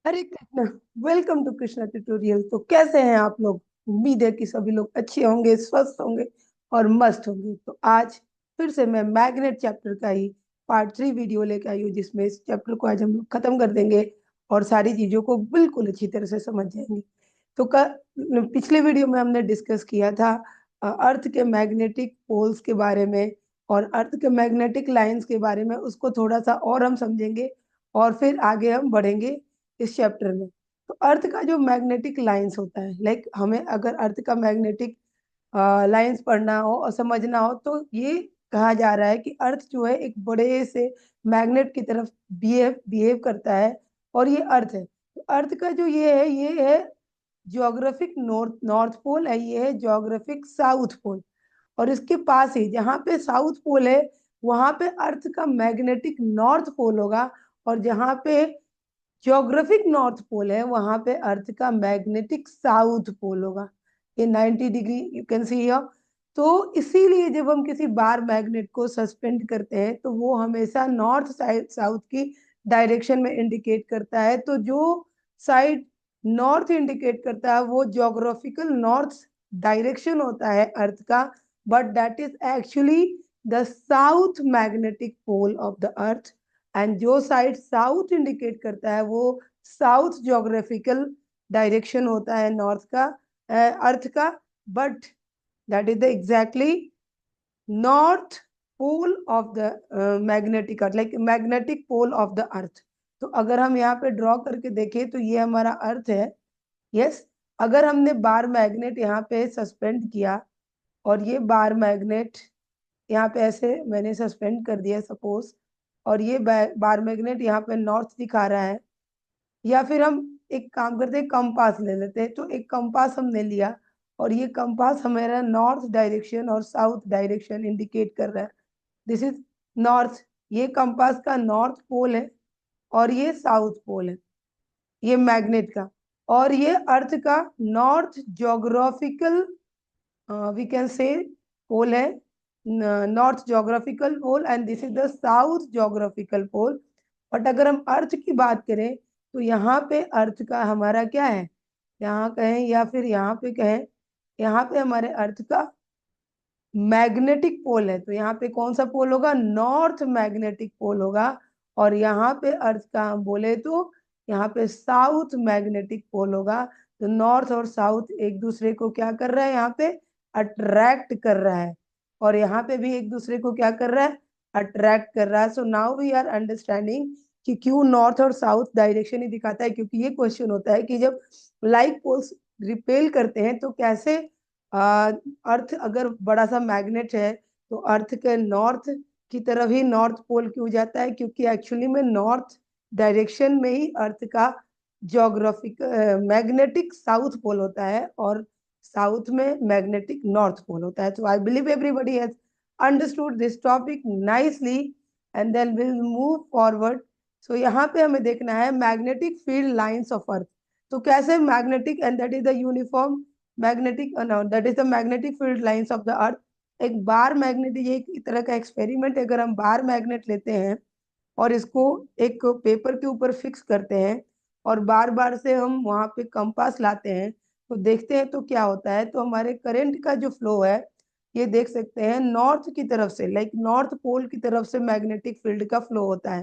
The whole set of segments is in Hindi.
Hare Krishna. Welcome to Krishna tutorial. तो कैसे हैं आप लोग? उम्मीद है कि सभी लोग अच्छे होंगे, स्वस्थ होंगे और मस्त होंगे। तो आज फिर से मैं मैग्नेट चैप्टर का ही पार्ट 3 वीडियो लेके आई हूँ, जिसमें इस चैप्टर को आज हम लोग खत्म कर देंगे और सारी चीजों को बिल्कुल अच्छी तरह से समझ जाएंगे। तो पिछले वीडियो में हमने डिस्कस किया था अर्थ के मैग्नेटिक पोल्स के बारे में और अर्थ के मैग्नेटिक लाइंस के बारे में। उसको थोड़ा सा और हम समझेंगे और फिर आगे हम बढ़ेंगे इस चैप्टर में। तो अर्थ का जो मैग्नेटिक लाइंस होता है, लाइक हमें अगर अर्थ का मैग्नेटिक लाइंस पढ़ना हो और समझना हो तो ये कहा जा रहा है कि अर्थ जो है एक बड़े से मैग्नेट की तरफ बिहेव बिहेव करता है और ये अर्थ है। तो अर्थ का जो ये है ज्योग्राफिक नॉर्थ नॉर्थ पोल है, ये है ज्योग्राफिक साउथ पोल। और इसके पास ही जहाँ पे साउथ पोल है वहां पे अर्थ का मैग्नेटिक नॉर्थ पोल होगा, और जहाँ पे ज्योग्राफिक नॉर्थ पोल है वहां पे अर्थ का मैग्नेटिक साउथ पोल होगा। ये 90 degree you can see here. तो इसीलिए जब हम किसी बार मैग्नेट को सस्पेंड करते हैं तो वो हमेशा नॉर्थ साइड साउथ की डायरेक्शन में इंडिकेट करता है। तो जो साइड नॉर्थ इंडिकेट करता है वो ज्योग्राफिकल नॉर्थ डायरेक्शन होता है अर्थ का, but that is actually the south magnetic pole of the earth. And जो साइड साउथ इंडिकेट करता है वो साउथ ज्योग्राफिकल डायरेक्शन होता है नॉर्थ का, अर्थ का। But that is the exactly north pole of the magnetic earth, like magnetic pole of the earth. तो अगर हम यहाँ पे ड्रॉ करके देखें तो ये हमारा अर्थ है। यस। अगर हमने बार मैग्नेट यहाँ पे सस्पेंड किया और ये बार मैग्नेट यहाँ पे ऐसे मैंने सस्पेंड कर दिया सपोज, और ये बार मैग्नेट यहाँ पे नॉर्थ दिखा रहा है, या फिर हम एक काम करते हैं, कंपास ले लेते हैं। तो एक कंपास हमने लिया और ये कंपास हमारा नॉर्थ डायरेक्शन और साउथ डायरेक्शन इंडिकेट कर रहा है। This is north. ये कंपास का नॉर्थ पोल है और ये साउथ पोल है, ये मैग्नेट का। और ये अर्थ का नॉर्थ ज्योग्राफिकल वी कैन से पोल है, north geographical pole, and this is the south geographical pole. But अगर हम अर्थ की बात करें तो यहाँ पे अर्थ का हमारा क्या है, यहाँ कहें या फिर यहाँ पे कहें, यहाँ पे हमारे अर्थ का मैग्नेटिक पोल है। तो यहाँ पे कौन सा पोल होगा? नॉर्थ मैग्नेटिक पोल होगा। और यहाँ पे अर्थ का हम बोले तो यहाँ पे साउथ मैग्नेटिक पोल होगा। तो नॉर्थ और साउथ एक दूसरे को क्या कर रहा है, यहाँ पे अट्रैक्ट कर रहा है, और यहाँ पे भी एक दूसरे को क्या कर रहा है, अट्रैक्ट कर रहा है। So now we are understanding कि क्यों नॉर्थ और साउथ डायरेक्शन ही दिखाता है। क्योंकि ये क्वेश्चन होता है कि जब लाइक पोल्स रिपेल करते हैं तो कैसे अर्थ अगर बड़ा सा मैग्नेट है तो अर्थ के नॉर्थ की तरफ ही नॉर्थ पोल क्यों जाता है? क्योंकि एक्चुअली में नॉर्थ डायरेक्शन में ही अर्थ का ज्योग्राफिक मैग्नेटिक साउथ पोल होता है और साउथ में मैग्नेटिक नॉर्थ पोल होता है। तो I believe everybody has understood this topic nicely and then will move forward. So यहाँ पे हमें देखना है magnetic field lines of earth. तो कैसे magnetic, and that is the uniform magnetic, that is the magnetic field lines of the earth. एक बार मैग्नेट, ये एक तरह का एक्सपेरिमेंट है। अगर हम बार मैग्नेट लेते हैं और इसको एक पेपर के ऊपर फिक्स करते हैं और बार बार से हम वहां पे कंपास लाते हैं तो देखते हैं तो क्या होता है। तो हमारे करंट का जो फ्लो है ये देख सकते हैं नॉर्थ की तरफ से, लाइक नॉर्थ पोल की तरफ से मैग्नेटिक फील्ड का फ्लो होता है।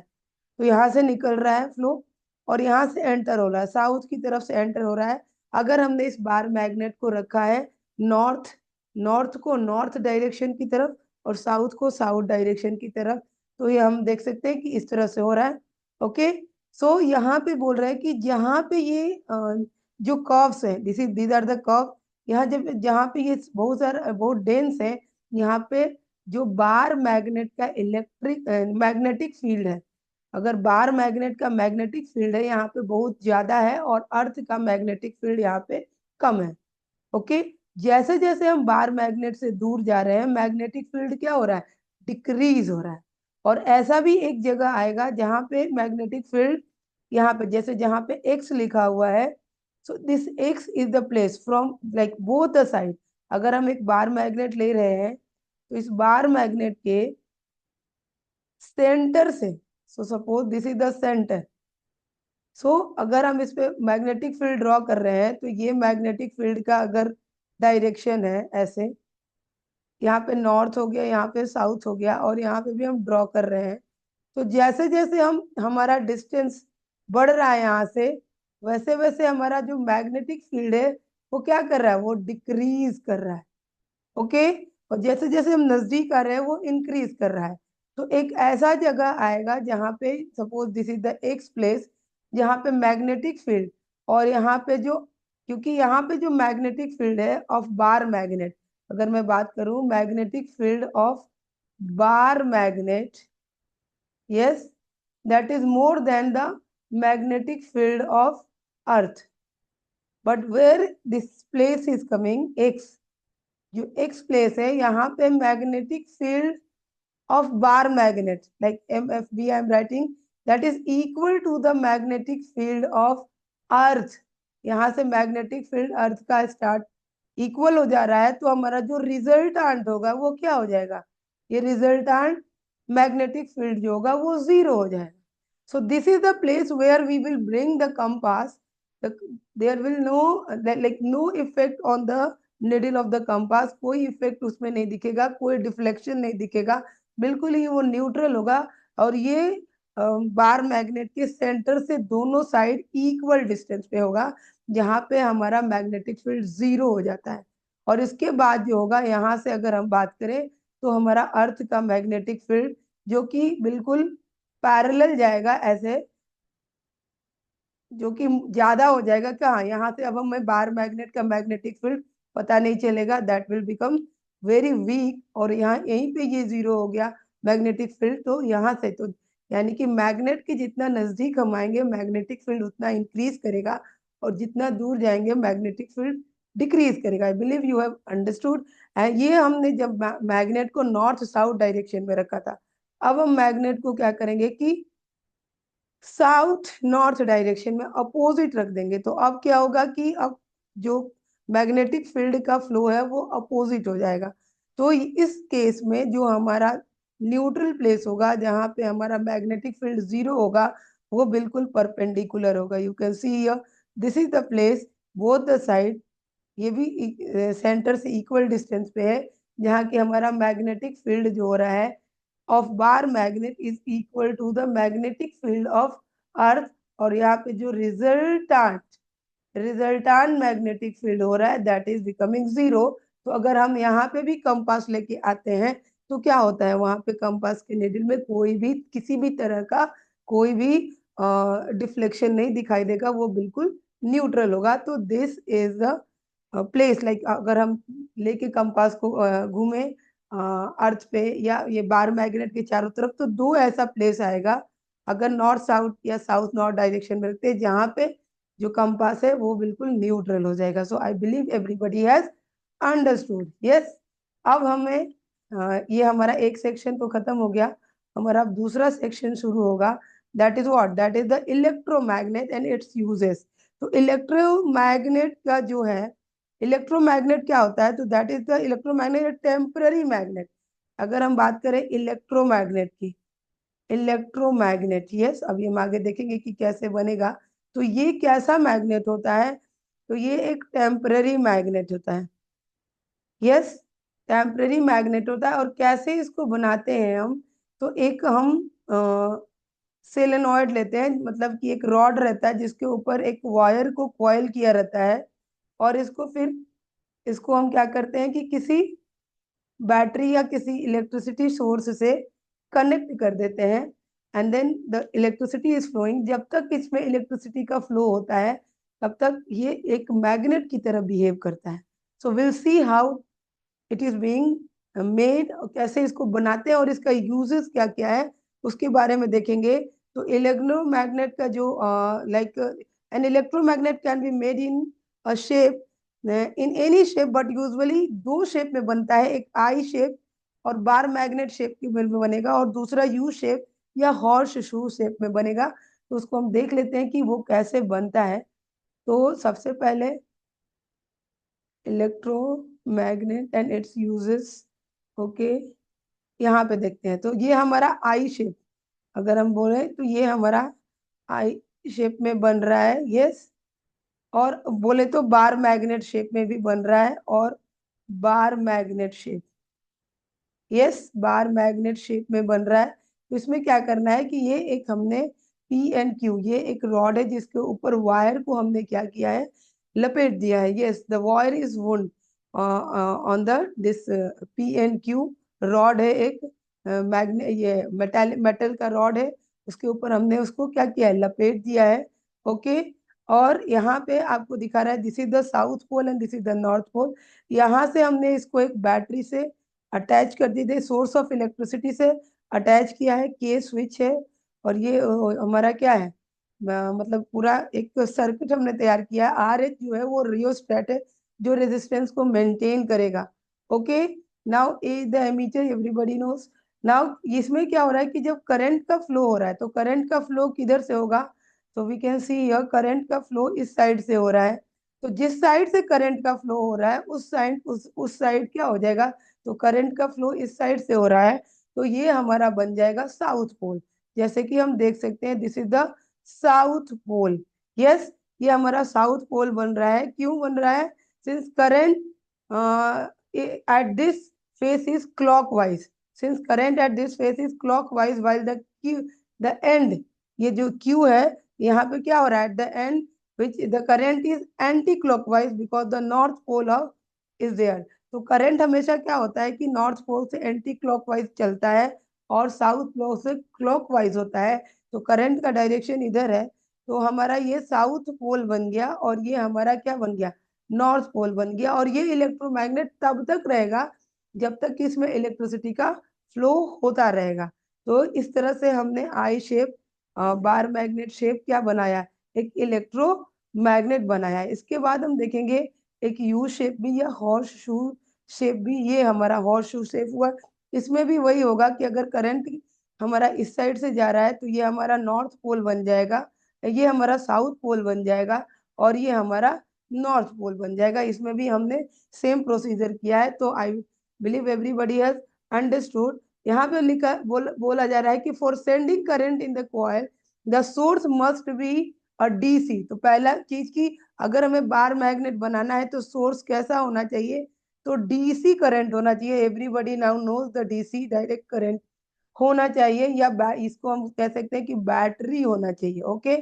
तो यहाँ से निकल रहा है फ्लो और यहाँ से एंटर हो रहा है, साउथ की तरफ से एंटर हो रहा है। अगर हमने इस बार मैग्नेट को रखा है नॉर्थ, नॉर्थ को नॉर्थ डायरेक्शन की तरफ और साउथ को साउथ डायरेक्शन की तरफ, तो ये हम देख सकते हैं कि इस तरह से हो रहा है। ओके। सो यहाँ पे बोल रहा है कि जहाँ पे ये जो कर्व्स है, this is these are the curve. यहाँ जब जहाँ पे ये बहुत सारा बहुत डेंस है, यहाँ पे जो बार मैग्नेट का इलेक्ट्रिक मैग्नेटिक फील्ड है, अगर बार मैग्नेट का मैग्नेटिक फील्ड है यहाँ पे बहुत ज्यादा है और अर्थ का मैग्नेटिक फील्ड यहाँ पे कम है। ओके। जैसे जैसे हम बार मैग्नेट से दूर जा रहे हैं मैग्नेटिक फील्ड क्या हो रहा है, डिक्रीज हो रहा है। और ऐसा भी एक जगह आएगा जहां पे मैग्नेटिक फील्ड, यहाँ पे जैसे जहां पे एक्स लिखा हुआ है, so this x is the place from like both the side. अगर हम एक बार मैग्नेट ले रहे हैं तो इस बार मैग्नेट के सेंटर से, so suppose this is the centre, अगर हम इस पे मैग्नेटिक फील्ड ड्रॉ कर रहे हैं तो ये मैग्नेटिक फील्ड का अगर डायरेक्शन है ऐसे, यहाँ पे नॉर्थ हो गया, यहाँ पे साउथ हो गया, और यहाँ पे भी हम ड्रॉ कर रहे हैं, तो जैसे जैसे हम हमारा डिस्टेंस बढ़ रहा है यहाँ से, वैसे वैसे हमारा जो मैग्नेटिक फील्ड है वो क्या कर रहा है, वो डिक्रीज कर रहा है। ओके, और जैसे जैसे हम नजदीक आ रहे हैं वो इंक्रीज कर रहा है। तो एक ऐसा जगह आएगा जहाँ पे suppose this is the x place, जहाँ पे मैग्नेटिक फील्ड, और यहाँ पे जो, क्योंकि यहाँ पे जो मैग्नेटिक फील्ड है ऑफ बार मैग्नेट, अगर मैं बात करूं magnetic field of bar magnet, yes, that is more than the magnetic field of earth. But where this place is coming, x, जो x place है यहाँ पे magnetic field of bar magnet, like MFB I am writing, that is equal to the magnetic field of earth. यहाँ से मैग्नेटिक फील्ड अर्थ का स्टार्ट इक्वल हो जा रहा है, तो हमारा जो रिजल्टांट होगा वो क्या हो जाएगा, ये रिजल्टांट मैग्नेटिक फील्ड जो होगा वो जीरो हो जाएगा। So this is the place where we will bring the compass. There will no effect on the needle of the compass. कोई इफेक्ट उसमें नहीं दिखेगा, कोई डिफ्लेक्शन नहीं दिखेगा, बिल्कुल ही वो न्यूट्रल होगा। और ये बार मैग्नेट के सेंटर से दोनों साइड इक्वल डिस्टेंस पे होगा, जहाँ पे हमारा मैग्नेटिक फील्ड जीरो हो जाता है। और इसके बाद जो होगा, यहाँ से अगर हम बात करें तो हमारा अर्थ का मैग्नेटिक फील्ड जो कि बिल्कुल पैरेलल जाएगा ऐसे, जो कि ज्यादा हो जाएगा क्या, यहाँ से अब हमें बार मैग्नेट का मैग्नेटिक फील्ड पता नहीं चलेगा, that will become very weak, और यहाँ यहीं पे ये जीरो हो गया मैग्नेटिक फील्ड। तो यहाँ से तो यानी कि मैग्नेट के जितना नजदीक हम आएंगे मैग्नेटिक फील्ड उतना इंक्रीज करेगा, और जितना दूर जाएंगे मैग्नेटिक फील्ड डिक्रीज करेगा। I believe you have understood. ये हमने जब मैग्नेट को नॉर्थ साउथ डायरेक्शन में रखा था, अब हम मैग्नेट को क्या करेंगे कि साउथ नॉर्थ डायरेक्शन में अपोजिट रख देंगे। तो अब क्या होगा कि अब जो मैग्नेटिक फील्ड का फ्लो है वो अपोजिट हो जाएगा। तो इस केस में जो हमारा न्यूट्रल प्लेस होगा, जहां पे हमारा मैग्नेटिक फील्ड जीरो होगा, वो बिल्कुल परपेंडिकुलर होगा। You can see here, this is the place, both the side, ये भी सेंटर से इक्वल डिस्टेंस पे है, जहाँ की हमारा मैग्नेटिक फील्ड जो हो रहा है of bar magnet is equal to the magnetic field of earth. और यहाँ पे जो रिजल्टांट मैग्नेटिक फील्ड हो रहा है दैट इज बिकमिंग जीरो। तो अगर हम यहाँ पे भी कंपास लेके आते हैं तो क्या होता है, वहां पे कंपास के निडल में कोई भी किसी भी तरह का कोई भी डिफ्लेक्शन नहीं दिखाई देगा, वो बिल्कुल न्यूट्रल होगा। तो this is the place, like अगर हम लेके कंपास को घूमे अर्थ पे या ये बार मैग्नेट के चारों तरफ, तो दो ऐसा प्लेस आएगा अगर नॉर्थ साउथ या साउथ नॉर्थ डायरेक्शन में रखते हैं, जहाँ पे जो कंपास है वो बिल्कुल न्यूट्रल हो जाएगा। So I believe everybody has understood, yes. अब हमें ये हमारा एक सेक्शन तो खत्म हो गया, हमारा अब दूसरा सेक्शन शुरू होगा, that is what, that is the electromagnet and it's uses. तो इलेक्ट्रोमैग्नेट का जो है, इलेक्ट्रोमैग्नेट क्या होता है, तो that is the electromagnet temporary magnet. अगर हम बात करें इलेक्ट्रोमैग्नेट की, इलेक्ट्रोमैग्नेट, यस, अभी हम आगे देखेंगे कि कैसे बनेगा। तो ये कैसा मैग्नेट होता है, तो ये एक टेम्पररी मैग्नेट होता है, यस, टेम्पररी मैग्नेट होता है। और कैसे इसको बनाते हैं हम, तो एक हम सेलेनॉइड लेते हैं, मतलब कि एक रॉड रहता है जिसके ऊपर एक वायर को कॉइल किया रहता है, और इसको हम क्या करते हैं कि किसी बैटरी या किसी इलेक्ट्रिसिटी सोर्स से कनेक्ट कर देते हैं, and then the electricity is flowing. जब तक इसमें इलेक्ट्रिसिटी का फ्लो होता है तब तक ये एक मैग्नेट की तरह बिहेव करता है। So will see how it is being made, कैसे इसको बनाते हैं और इसका यूजेस क्या क्या है उसके बारे में देखेंगे। तो इलेक्ट्रोमैग्नेट का जो like an electromagnet can be made in a shape, in any shape, but usually दो शेप में बनता है, एक आई शेप और बार मैग्नेट शेप के में बनेगा, और दूसरा यू शेप या हॉर्स शू शेप में बनेगा। तो उसको हम देख लेते हैं कि वो कैसे बनता है। तो सबसे पहले electromagnet and it's uses, okay, यहाँ पे देखते हैं। तो ये हमारा आई शेप, अगर हम बोले तो ये हमारा आई शेप में बन रहा है, यस, और बोले तो बार मैग्नेट शेप में भी बन रहा है, और bar magnet shape, yes, bar magnet shape में बन रहा है। तो इसमें क्या करना है कि ये एक हमने पी एंड क्यू, ये एक रॉड है जिसके ऊपर वायर को हमने क्या किया है, लपेट दिया है। Yes, the wire is wound on the this P and Q rod है, एक मैग्ने ये मेटल का रॉड है, उसके ऊपर हमने उसको क्या किया है, लपेट दिया है। ओके, और यहाँ पे आपको दिखा रहा है this is the south pole and this is the north pole. यहाँ से हमने इसको एक बैटरी से अटैच कर दी थी, सोर्स ऑफ इलेक्ट्रिसिटी से अटैच किया है, के स्विच है, और ये हमारा क्या है, मतलब पूरा एक सर्किट हमने तैयार किया है। आर एच जो है वो रियोस्टेट है जो रेजिस्टेंस को मेंटेन करेगा। Okay, now a the ammeter everybody knows. Now इसमें क्या हो रहा है कि जब करंट का फ्लो हो रहा है तो करंट का फ्लो किधर से होगा, तो we can see here current का फ्लो इस साइड से हो रहा है। तो जिस साइड से करंट का फ्लो हो रहा है उस साइड क्या हो जाएगा, तो करंट का फ्लो इस साइड से हो रहा है, तो ये हमारा बन जाएगा साउथ पोल। जैसे कि हम देख सकते हैं this is the south pole. Yes, ये हमारा साउथ पोल बन रहा है। क्यों बन रहा है, since current at this face is clockwise, since current at this face is clockwise while the end, ये जो Q है यहाँ पे क्या हो रहा है, the end which the current is anti clockwise because the north pole of is there। तो करंट हमेशा क्या होता है कि नॉर्थ पोल से एंटी क्लॉकवाइज चलता है और साउथ पोल से क्लॉकवाइज होता है। तो करंट का डायरेक्शन इधर है, तो हमारा ये साउथ पोल बन गया और ये हमारा क्या बन गया, नॉर्थ पोल बन गया। और ये इलेक्ट्रोमैग्नेट तब तक रहेगा जब तक कि इसमें इलेक्ट्रिसिटी का फ्लो होता रहेगा। तो इस तरह से हमने आई शेप बार मैग्नेट शेप क्या बनाया, एक इलेक्ट्रोमैग्नेट बनाया। इसके बाद हम देखेंगे एक यू शेप भी या हॉर्स शू शेप भी, ये हमारा हॉर्स शू शेप हुआ। इसमें भी वही होगा कि अगर करंट हमारा इस साइड से जा रहा है तो ये हमारा नॉर्थ पोल बन जाएगा, ये हमारा साउथ पोल बन जाएगा, और ये हमारा नॉर्थ पोल बन जाएगा। इसमें भी हमने सेम प्रोसीजर किया है। तो I believe everybody has understood. यहाँ पे लिखा बोला जा रहा है कि for sending current in the coil the source must be a DC. तो पहला चीज की अगर हमें बार मैग्नेट बनाना है तो सोर्स कैसा होना चाहिए, तो डीसी करंट होना चाहिए। Everybody now knows the DC direct current होना चाहिए, या इसको हम कह सकते हैं कि बैटरी होना चाहिए। ओके,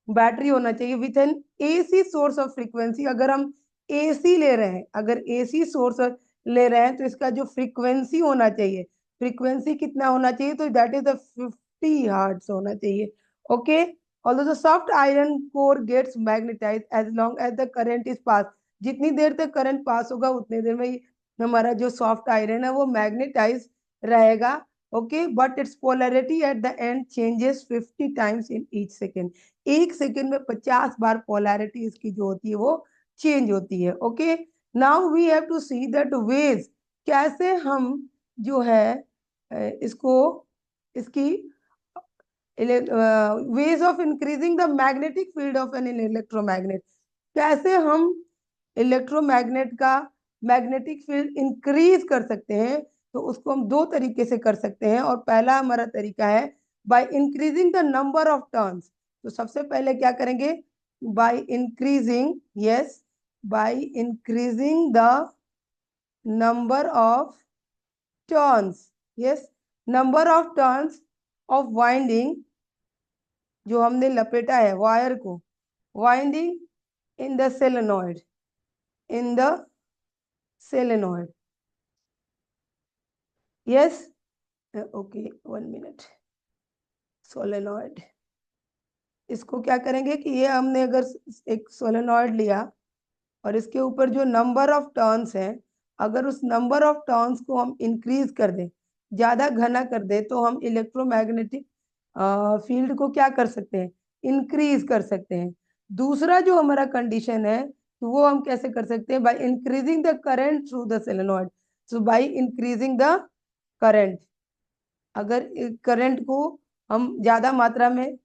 बैटरी होना चाहिए with an AC source of frequency. अगर हम एसी ले रहे हैं, अगर एसी सोर्स ले रहे हैं तो इसका जो फ्रीक्वेंसी होना चाहिए, फ्रीक्वेंसी कितना होना चाहिए, तो दैट इज द 50 हर्ट्ज होना चाहिए। Okay, although the soft iron core gets magnetized as long as the current is passed, जितनी देर तक करंट पास होगा उतनी देर में हमारा जो सॉफ्ट आयरन है वो मैग्नेटाइज रहेगा। Okay, but it's polarity at the end changes 50 times in each second. एक सेकेंड में 50 बार पोलैरिटी इसकी जो होती है वो चेंज होती है। Okay, now we have to see that ways, कैसे हम जो है इसको इसकी ways of increasing the magnetic field of an electromagnet, कैसे हम इलेक्ट्रोमैग्नेट का मैग्नेटिक फील्ड इंक्रीज कर सकते हैं। तो उसको हम दो तरीके से कर सकते हैं, और पहला हमारा तरीका है by increasing the number of turns. तो सबसे पहले क्या करेंगे, by increasing, yes, by increasing the number of turns, yes, number of turns of winding, जो हमने लपेटा है वायर को, winding in the solenoid, in the solenoid, yes, okay 1 minute, solenoid. इसको क्या करेंगे कि ये हमने अगर एक सोलेनॉइड लिया और इसके ऊपर जो नंबर ऑफ टर्न्स हैं, अगर उस नंबर ऑफ टर्न्स को हम इंक्रीज कर दें, ज्यादा घना कर दें, तो हम इलेक्ट्रोमैग्नेटिक फील्ड को क्या कर सकते हैं, इंक्रीज कर सकते हैं। दूसरा जो हमारा कंडीशन है, तो वो हम कैसे कर सकते हैं, bye increasing the current through the solenoid. So bye increasing the current, अगर करंट को हम ज्यादा मात्रा में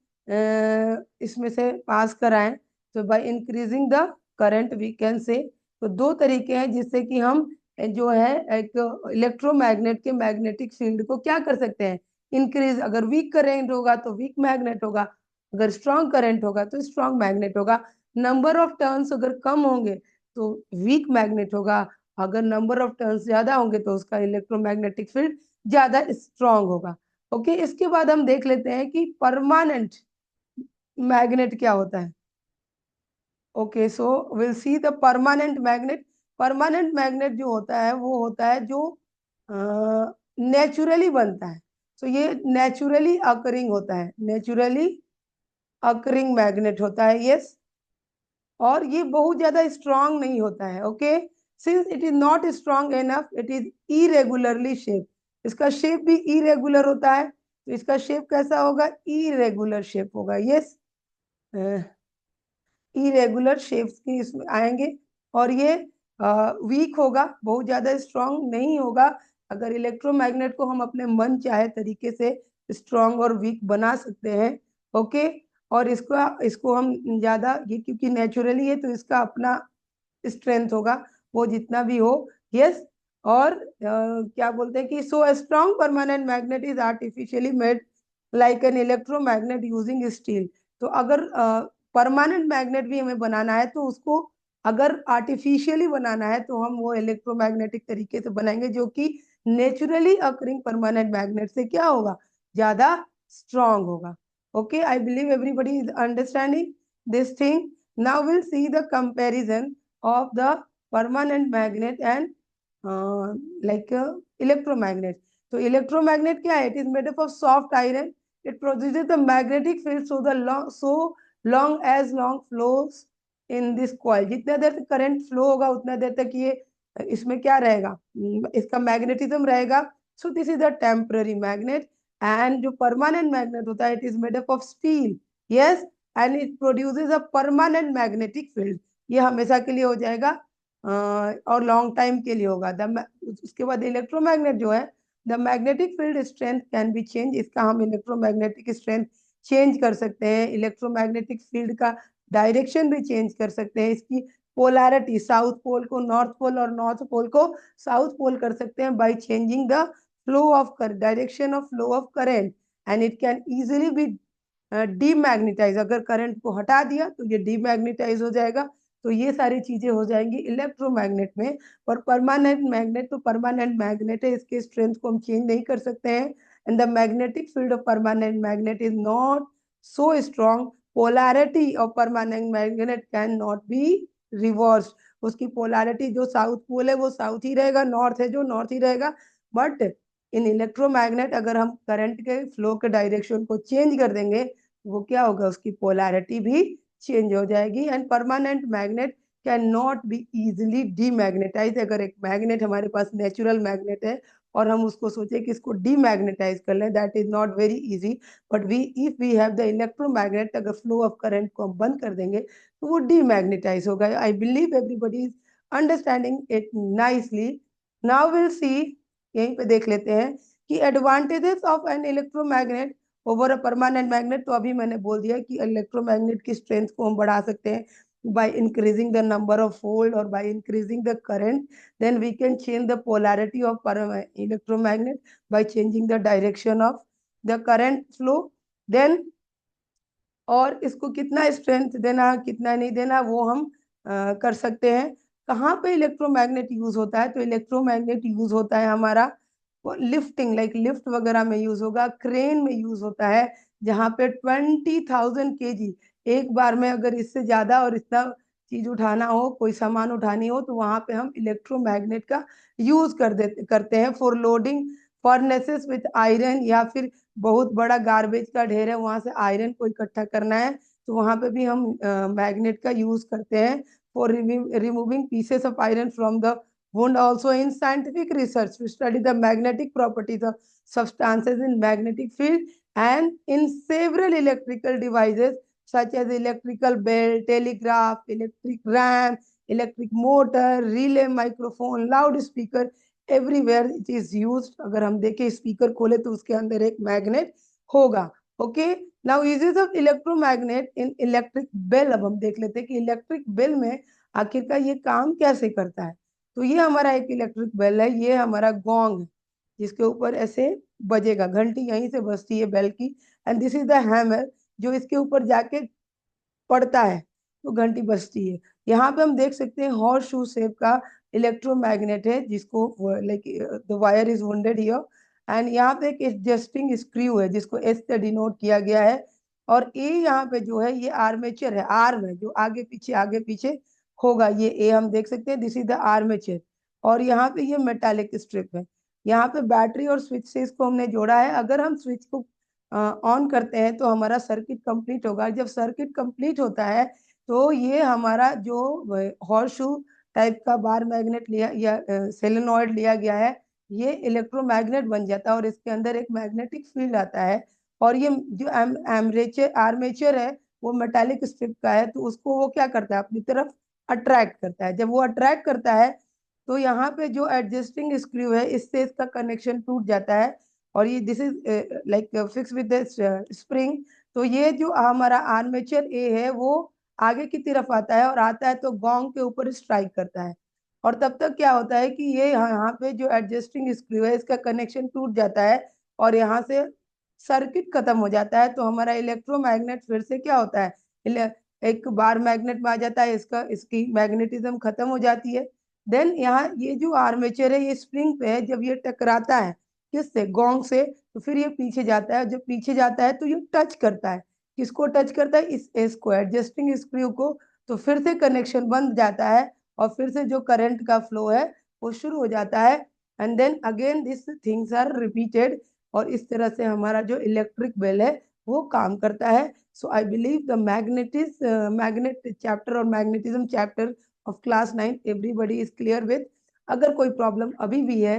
इसमें से पास कराएं, तो by increasing the current we can say. तो दो तरीके हैं जिससे कि हम जो है एक इलेक्ट्रोमैग्नेट के मैग्नेटिक फील्ड को क्या कर सकते हैं, इंक्रीज। अगर वीक करंट होगा तो वीक मैग्नेट होगा, अगर स्ट्रॉन्ग करंट होगा तो स्ट्रॉन्ग मैग्नेट होगा। नंबर ऑफ टर्न्स अगर कम होंगे तो वीक मैग्नेट होगा। अगर नंबर ऑफ टर्न्स ज्यादा होंगे तो उसका इलेक्ट्रोमैग्नेटिक फील्ड ज्यादा स्ट्रॉन्ग होगा। ओके, इसके बाद हम देख लेते हैं कि परमानेंट मैग्नेट क्या होता है। Okay, so will see the permanent magnet. Permanent magnet जो होता है वो होता है जो नेचुरली बनता है। तो ये नेचुरली अकरिंग होता है, नेचुरली अकरिंग मैग्नेट होता है, यस। और ये बहुत ज्यादा स्ट्रांग नहीं होता है। Okay, since it is not strong enough, it is irregularly shape. इसका शेप भी इरेगुलर होता है। तो इसका शेप कैसा होगा? इरेगुलर शेप होगा, यस। इरेगुलर शेप्स के इसमें आएंगे। और ये वीक होगा, बहुत ज्यादा स्ट्रांग नहीं होगा। अगर इलेक्ट्रोमैग्नेट को हम अपने मन चाहे तरीके से स्ट्रांग और वीक बना सकते हैं। ओके, और इसको इसको हम ज्यादा, ये क्योंकि नेचुरली है तो इसका अपना स्ट्रेंथ होगा, वो जितना भी हो, यस। और क्या बोलते हैं कि so strong permanent magnet is artificially made like an electromagnet using steel. तो अगर परमानेंट मैग्नेट भी हमें बनाना है तो उसको अगर आर्टिफिशियली बनाना है तो हम वो इलेक्ट्रोमैग्नेटिक तरीके से बनाएंगे जो कि नेचुरली अकरिंग परमानेंट मैग्नेट से क्या होगा? ज्यादा स्ट्रॉन्ग होगा। Okay, I believe everybody is understanding this thing. Now will see the comparison of the permanent magnet and like electromagnet. So electromagnet क्या है? It is made up of soft iron. It produces the magnetic field so long as long flows in this coil. जितना देर तक करंट फ्लो होगा उतना देर तक ये इसमें क्या रहेगा? इसका मैग्नेटिज्म रहेगा। So this is the temporary magnet. And जो परमानेंट मैग्नेट होता है, it is made up of steel, yes, and it produces a permanent magnetic field. ये हमेशा के लिए हो जाएगा और लॉन्ग टाइम के लिए होगा। उसके बाद इलेक्ट्रोमैग्नेट जो है, the magnetic field strength can be change. इसका हम इलेक्ट्रोमैग्नेटिक स्ट्रेंथ चेंज कर सकते हैं। इलेक्ट्रोमैग्नेटिक फील्ड का डायरेक्शन भी चेंज कर सकते हैं। इसकी पोलैरिटी, साउथ पोल को नॉर्थ पोल और नॉर्थ पोल को साउथ पोल कर सकते हैं by changing the flow of direction of flow of current. And it can easily be demagnetise. अगर करंट को हटा दिया तो ये डीमैग्नेटाइज हो जाएगा। तो ये सारी चीजें हो जाएंगी इलेक्ट्रोमैग्नेट में। और परमानेंट मैग्नेट तो परमानेंट मैग्नेट है, इसके स्ट्रेंथ को हम चेंज नहीं कर सकते हैं। And the magnetic field of permanent magnet is not so strong. Polarity of permanent magnet can not be reverse. उसकी पोलैरिटी जो साउथ पोल है वो साउथ ही रहेगा, नॉर्थ है जो नॉर्थ ही रहेगा। बट इन इलेक्ट्रोमैग्नेट अगर हम करंट के फ्लो के डायरेक्शन को चेंज कर देंगे वो क्या होगा? उसकी पोलैरिटी भी चेंज हो जाएगी। And permanent magnet can not be easily demagnetise. अगर एक मैग्नेट हमारे पास नेचुरल मैग्नेट है और हम उसको सोचे कि इसको डीमैग्नेटाइज कर लें, that is not very easy. But we if we have the electromagnet, अगर फ्लो ऑफ करंट को हम बंद कर देंगे तो वो डीमैग्नेटाइज होगा। I believe everybody is understanding it nicely. Now will see, यहीं पे देख लेते हैं कि advantages of an electromagnet over a permanent magnet. तो अभी मैंने बोल दिया कि इलेक्ट्रोमैग्नेट की स्ट्रेंथ को हम बढ़ा सकते हैं by increasing the number of fold or by increasing the current. Then we can change the polarity of electromagnet by changing the direction of the current flow. Then और इसको कितना स्ट्रेंथ देना कितना नहीं देना वो हम कर सकते हैं। कहाँ पे इलेक्ट्रोमैग्नेट यूज होता है? तो इलेक्ट्रोमैग्नेट यूज होता है हमारा लिफ्टिंग, लाइक लिफ्ट वगैरह में यूज होगा, क्रेन में यूज होता है, जहाँ पे 20,000 kg एक बार में अगर इससे ज्यादा और इतना चीज उठाना हो, कोई सामान उठानी हो, तो वहां पे हम इलेक्ट्रोमैग्नेट का यूज करते हैं for loading furnaces with iron. या फिर बहुत बड़ा गार्बेज का ढेर है, वहां से आयरन को इकट्ठा करना है, तो वहां पे भी हम मैग्नेट का यूज करते हैं for removing pieces of iron from the wound. Also in scientific research we study the magnetic properties of substances in magnetic field, and in several electrical devices such as electrical bell, telegraph, electric ram, electric motor, relay, microphone, loudspeaker, everywhere it is used. अगर हम देखें स्पीकर खोले तो उसके अंदर एक मैग्नेट होगा। Okay, now uses of electromagnet in electric bell. अब हम देख लेते हैं कि इलेक्ट्रिक बेल में आखिरकार ये काम कैसे करता है। तो ये हमारा एक इलेक्ट्रिक बेल है, ये हमारा गोंग है जिसके ऊपर ऐसे बजेगा, घंटी यहीं से बजती है बेल की। And this is the hammer. जो इसके ऊपर जाके पड़ता है तो घंटी बजती है। यहाँ पे हम देख सकते हैं हॉर्स शू शेप का इलेक्ट्रोमैग्नेट है, जिसको like the wire is wounded here, and यहाँ पे एक एडजस्टिंग स्क्रू है जिसको एस से डिनोट किया गया है। और ए यहाँ पे जो है ये आर्मेचर है, आर्म है जो आगे पीछे होगा, ये ए हम देख सकते हैं, दिस इज द आर्मेचर। और यहाँ पे ये मेटालिक स्ट्रिप है। यहाँ पे बैटरी और स्विच से इसको हमने जोड़ा है। अगर हम स्विच को ऑन करते हैं तो हमारा सर्किट कंप्लीट होगा। जब सर्किट कंप्लीट होता है तो ये हमारा जो हॉर्स शू टाइप का बार मैग्नेट लिया या सोलेनॉइड लिया गया है, ये इलेक्ट्रोमैग्नेट बन जाता है और इसके अंदर एक मैग्नेटिक फील्ड आता है। और ये जो एमरेचर आर्मेचर है वो मेटालिक स्ट्रिप का है, तो उसको वो क्या करता है, अपनी तरफ अट्रैक्ट करता है। जब वो अट्रैक्ट करता है तो यहाँ पे जो एडजस्टिंग स्क्रू है इससे इसका कनेक्शन टूट जाता है, और ये this is like fix with spring. तो ये जो हमारा आर्मेचर ए है वो आगे की तरफ आता है, और आता है तो गोंग के ऊपर स्ट्राइक करता है। और तब तक क्या होता है कि ये यहाँ पे जो एडजस्टिंग स्क्रू है इसका कनेक्शन टूट जाता है और यहाँ से सर्किट खत्म हो जाता है। तो हमारा इलेक्ट्रोमैग्नेट फिर से क्या होता है, एक बार मैग्नेट में आ जाता है, इसकी मैग्नेटिज्म खत्म हो जाती है। देन यहाँ ये जो आर्मेचर है ये स्प्रिंग पे है, जब ये टकराता है किससे, गोंग से, तो फिर ये पीछे जाता है। जब पीछे जाता है तो ये टच करता है, किसको टच करता है, इस एस को, एडजस्टिंग स्क्रू को। तो फिर से कनेक्शन बंद जाता है और फिर से जो करंट का फ्लो है वो शुरू हो जाता है। And then again this things are repeated, और इस तरह से हमारा जो इलेक्ट्रिक बेल है वो काम करता है। So I believe the magnet chapter और magnetism chapter of class 9 everybody is clear with. अगर कोई प्रॉब्लम अभी भी है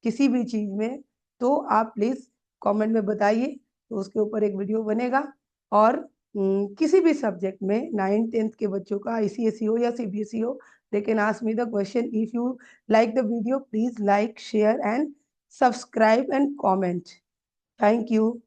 किसी भी चीज में तो आप प्लीज कमेंट में बताइए, तो उसके ऊपर एक वीडियो बनेगा। और किसी भी सब्जेक्ट में 9th-10th के बच्चों का ICSE हो या CBSE हो, they can ask me the question. If you like the video, please like, share and subscribe and comment. Thank you.